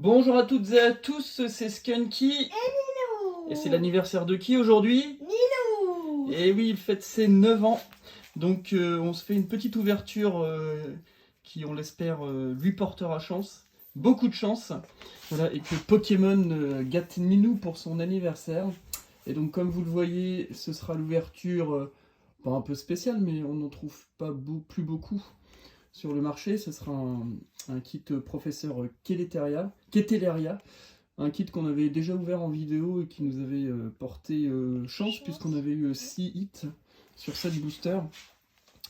Bonjour à toutes et à tous, c'est Skunky. Et c'est l'anniversaire de qui aujourd'hui? Milou. Et oui, il fête ses 9 ans. Donc on se fait une petite ouverture qui, on l'espère, lui portera chance. Beaucoup de chance. Voilà, et que Pokémon gâte Milou pour son anniversaire. Et donc comme vous le voyez, ce sera l'ouverture pas un peu spéciale, mais on n'en trouve pas plus beaucoup sur le marché. Ce sera un kit professeur Keteleria, un kit qu'on avait déjà ouvert en vidéo et qui nous avait porté chance puisqu'on avait eu 6 hits sur 7 boosters.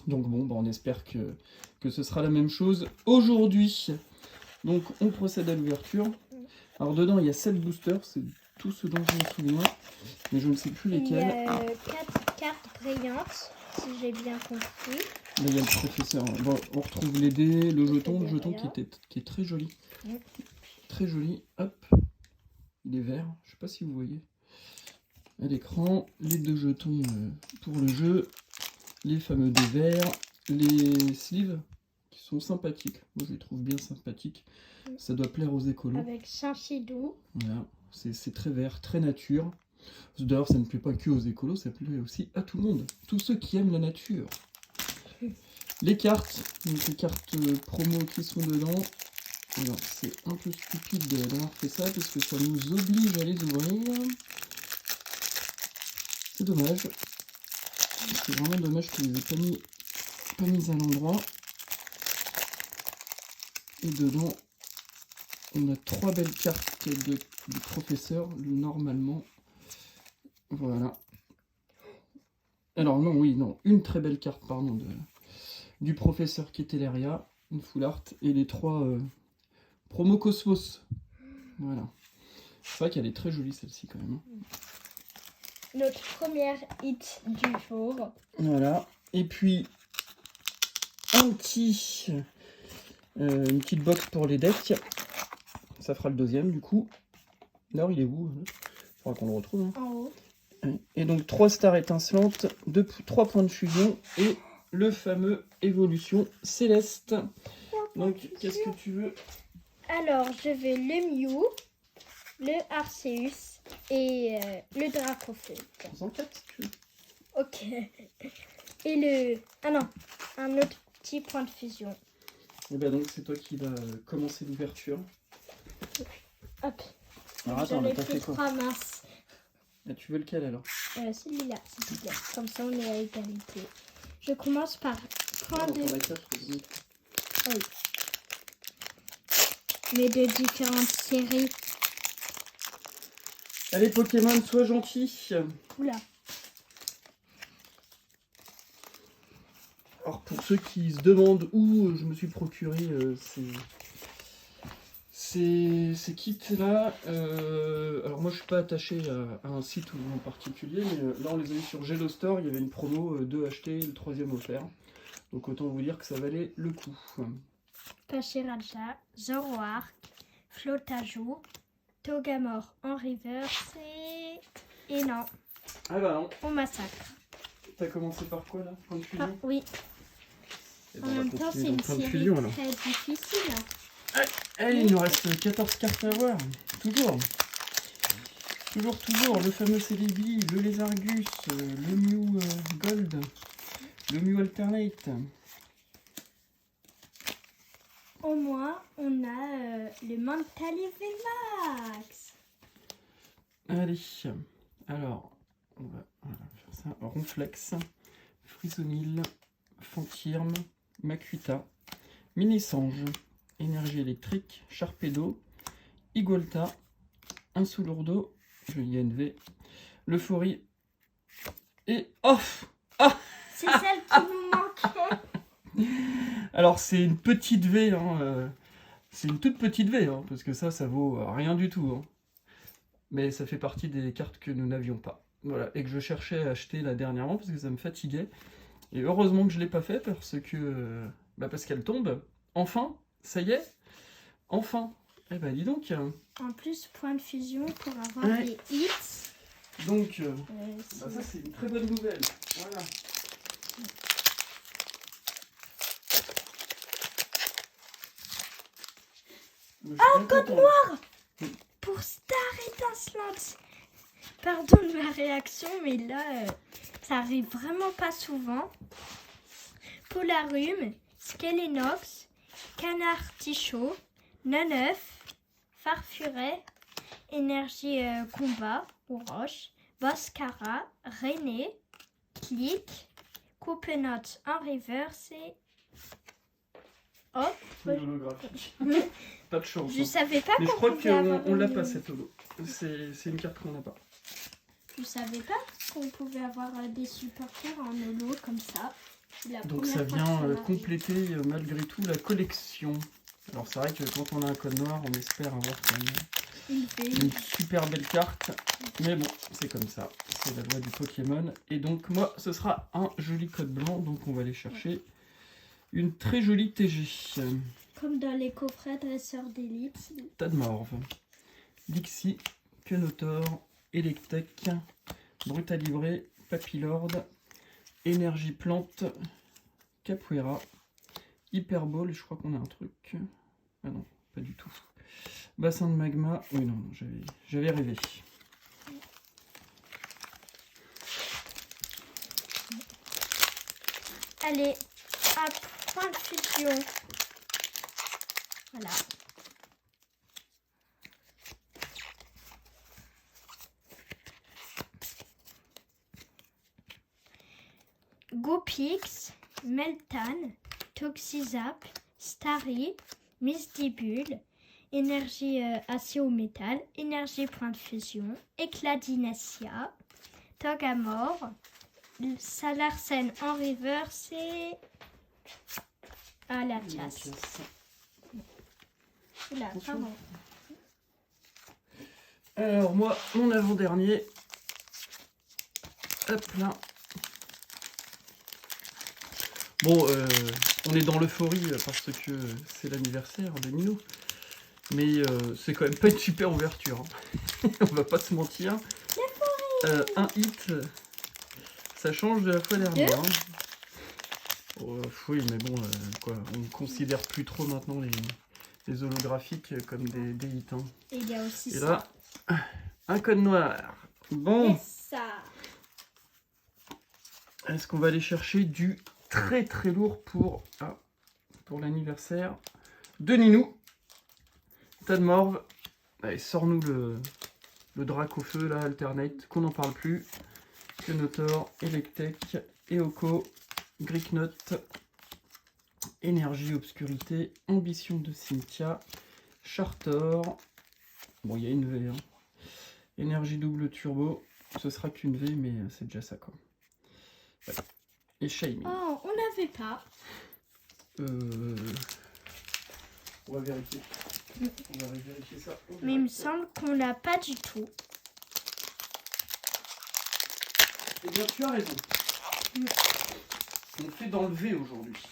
Donc bon, on espère que ce sera la même chose aujourd'hui. Donc on procède à l'ouverture. Alors dedans il y a 7 boosters, c'est tout ce dont je me souviens, mais je ne sais plus lesquels. Il y a 4 cartes brillantes, si j'ai bien compris. Là il y a le professeur. Bon, on retrouve les dés, le jeton qui est très joli. Mm. Très joli. Hop. Il est vert, je sais pas si vous voyez. À l'écran, les 2 jetons pour le jeu, les fameux dés verts, les sleeves qui sont sympathiques. Moi je les trouve bien sympathiques. Ça doit plaire aux écolos. Avec Chinchidou. Voilà, c'est très vert, très nature. D'ailleurs, ça ne plaît pas que aux écolos, ça plaît aussi à tout le monde. Tous ceux qui aiment la nature. Les cartes, donc les cartes promo qui sont dedans. Alors, c'est un peu stupide d'avoir fait ça parce que ça nous oblige à les ouvrir. C'est dommage. C'est vraiment dommage que je les ai pas mis à l'endroit. Et dedans, on a 3 belles cartes du professeur, normalement. Voilà. Alors non, oui, non. Une très belle carte, pardon, du professeur Keteleria. Une full art. Et les 3 promo Cosmos. Voilà. C'est vrai qu'elle est très jolie celle-ci quand même. Notre première hit du jour. Voilà. Et puis, une petite box pour les decks. Ça fera le deuxième du coup. Là, il est où? Il faudra qu'on le retrouve. Hein. En haut. Et donc 3 stars étincelantes, 3 points de fusion et le fameux évolution céleste. Donc, qu'est-ce que tu veux? Alors, je veux le Mew, le Arceus et le Dracofeu. En 4 si tu veux. Ok. Et le... Ah non, un autre petit point de fusion. Et bah donc c'est toi qui va commencer l'ouverture. Hop. Alors attends, on J'en a ai pas pris fait quoi? 3 minces. Ah, tu veux lequel alors? Celui-là, s'il te plaît. Comme ça, on est à égalité. Je commence par prendre oui. Mais de différentes séries. Allez Pokémon, sois gentil. Oula. Alors pour ceux qui se demandent où je me suis procuré ces kits là, alors moi je suis pas attaché à un site en particulier, mais là on les a eu sur Gelo Store, il y avait une promo 2 achetés et le 3e offert. Donc autant vous dire que ça valait le coup. Pachiraja, Zoroark, Flotajou, Togamor en reverse et non, Ah bah non. on massacre. T'as commencé par quoi là? Point de fusion? Ah oui. Et En même temps, c'est une série très difficile. Allez, il nous reste 14 cartes à voir. Toujours. Toujours. Le fameux Celebi, le Lézargus, le Mew Gold, le Mew Alternate. Au moins, on a le Mentally Max. Allez, alors, on va faire ça. Ronflex, Frisonil, Fantirme, Makuita, Minisange, Énergie électrique, Sharpedo, Igolta, Insulurdo, INV, Leufori et off. Ah, C'est celle qui nous manquait. alors c'est une petite V, hein, c'est une toute petite V, hein, parce que ça vaut rien du tout. Hein. Mais ça fait partie des cartes que nous n'avions pas. Voilà, et que je cherchais à acheter là dernièrement parce que ça me fatiguait. Et heureusement que je ne l'ai pas fait parce qu'elle tombe. Enfin, ça y est, enfin. Eh ben dis donc. En plus, point de fusion pour avoir les hits. Donc, ça c'est une très bonne nouvelle. Voilà. Oh, code noir pour Star étincelante. Pardon de ma réaction, mais là, ça arrive vraiment pas souvent. Polarum, Skelenox, Canard Tichot, Neneuf, Farfuret, Énergie Combat ou Roche, Boscara, René, Click, Coupenote en reverse et... Hop. C'est holographique. Pas de chance. Je savais pas mais je qu'on crois pouvait avoir qu'on l'a une- pas cette holo. C'est une carte qu'on n'a pas. Je savais pas qu'on pouvait avoir des supporters en holo comme ça. C'est la Donc première ça fois que vient m'arrive. compléter malgré tout la collection. Alors c'est vrai que quand on a un code noir, on espère avoir quand même une super belle carte. Mais bon, c'est comme ça. C'est la loi du Pokémon. Et donc moi, ce sera un joli code blanc. Donc on va aller chercher une très jolie TG. Comme dans les coffrets dresseurs d'élite. Tadmorve, Dixie, Quenotor, Electek, Brutalibré, Papillord, Énergie Plante, Capoeira, Hyperball, je crois qu'on a un truc. Ah non, pas du tout. Bassin de magma, oui non, j'avais rêvé. Allez, à point de fusion. Voilà. Gopix, Meltan, Toxizap, Starry, Misdibule, Énergie acier au métal, Énergie point de fusion, Éclat d'Inacia, Togamor, Salarsen en reverse et à la chasse. Oula, pardon. Alors moi, mon avant-dernier. Hop là. Bon, on est dans l'euphorie parce que c'est l'anniversaire de Nino. Mais c'est quand même pas une super ouverture. Hein. On va pas se mentir. Un hit, ça change de la fois dernière. Hein. Oh, oui, mais bon, quoi, on considère plus trop maintenant les holographiques comme des hits. Hein. Et il y a aussi Et ça. là, un code noir. Bon. Yes, ça. Est-ce qu'on va aller chercher du très très lourd pour l'anniversaire de Ninou? Tadmorve. Allez, sors-nous le drac au feu, là, alternate, qu'on n'en parle plus. Quenotor, Electek, Eoko, Gricknote, Énergie, Obscurité, Ambition de Cynthia, Chartor. Bon, il y a une V. Hein. Énergie double turbo. Ce sera qu'une V, mais c'est déjà ça, quoi. Ouais. Et Shiny. Oh, on n'avait pas. On va vérifier. On va vérifier ça. Mais il me semble qu'on l'a pas du tout. Eh bien, tu as raison. On fait dans le V aujourd'hui.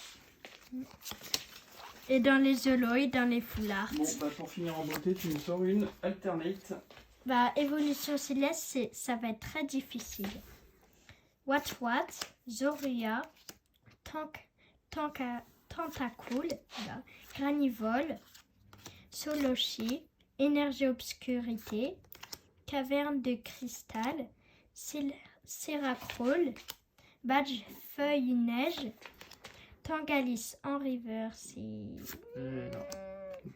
Et dans les holos et dans les foulards. Bon, bah pour finir en beauté, tu nous sors une alternate. Bah, évolution céleste, ça va être très difficile. What, Zoria, Tentacool, voilà, Granivole, Soloshi, Énergie Obscurité, Caverne de Cristal, Seracrol, Badge Feuille Neige, Tangalis en reverse et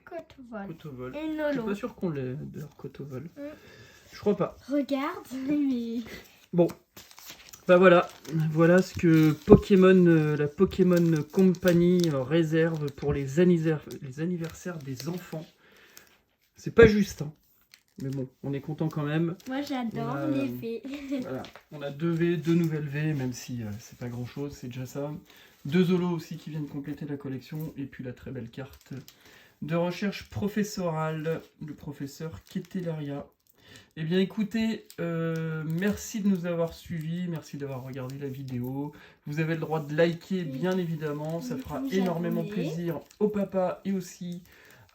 Cotovol. Cotovol. Et Je suis Nolo. pas sûr qu'on l'ait de leur Cotovol. Je crois pas. Regarde, mais... Bon. Bah voilà. Voilà ce que Pokémon, la Pokémon Company réserve pour les anniversaires des enfants. C'est pas juste, hein. Mais bon, on est content quand même. Moi j'adore les V. Voilà. On a 2 V, 2 nouvelles V, même si c'est pas grand chose, c'est déjà ça. 2 Zolos aussi qui viennent compléter la collection. Et puis la très belle carte de recherche professorale, le professeur Ketelaria. Eh bien écoutez, merci de nous avoir suivis, merci d'avoir regardé la vidéo. Vous avez le droit de liker, bien évidemment, ça fera Vous énormément abonner. plaisir au papa et aussi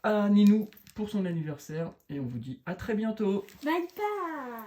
à Ninou pour son anniversaire. Et on vous dit à très bientôt. Bye bye.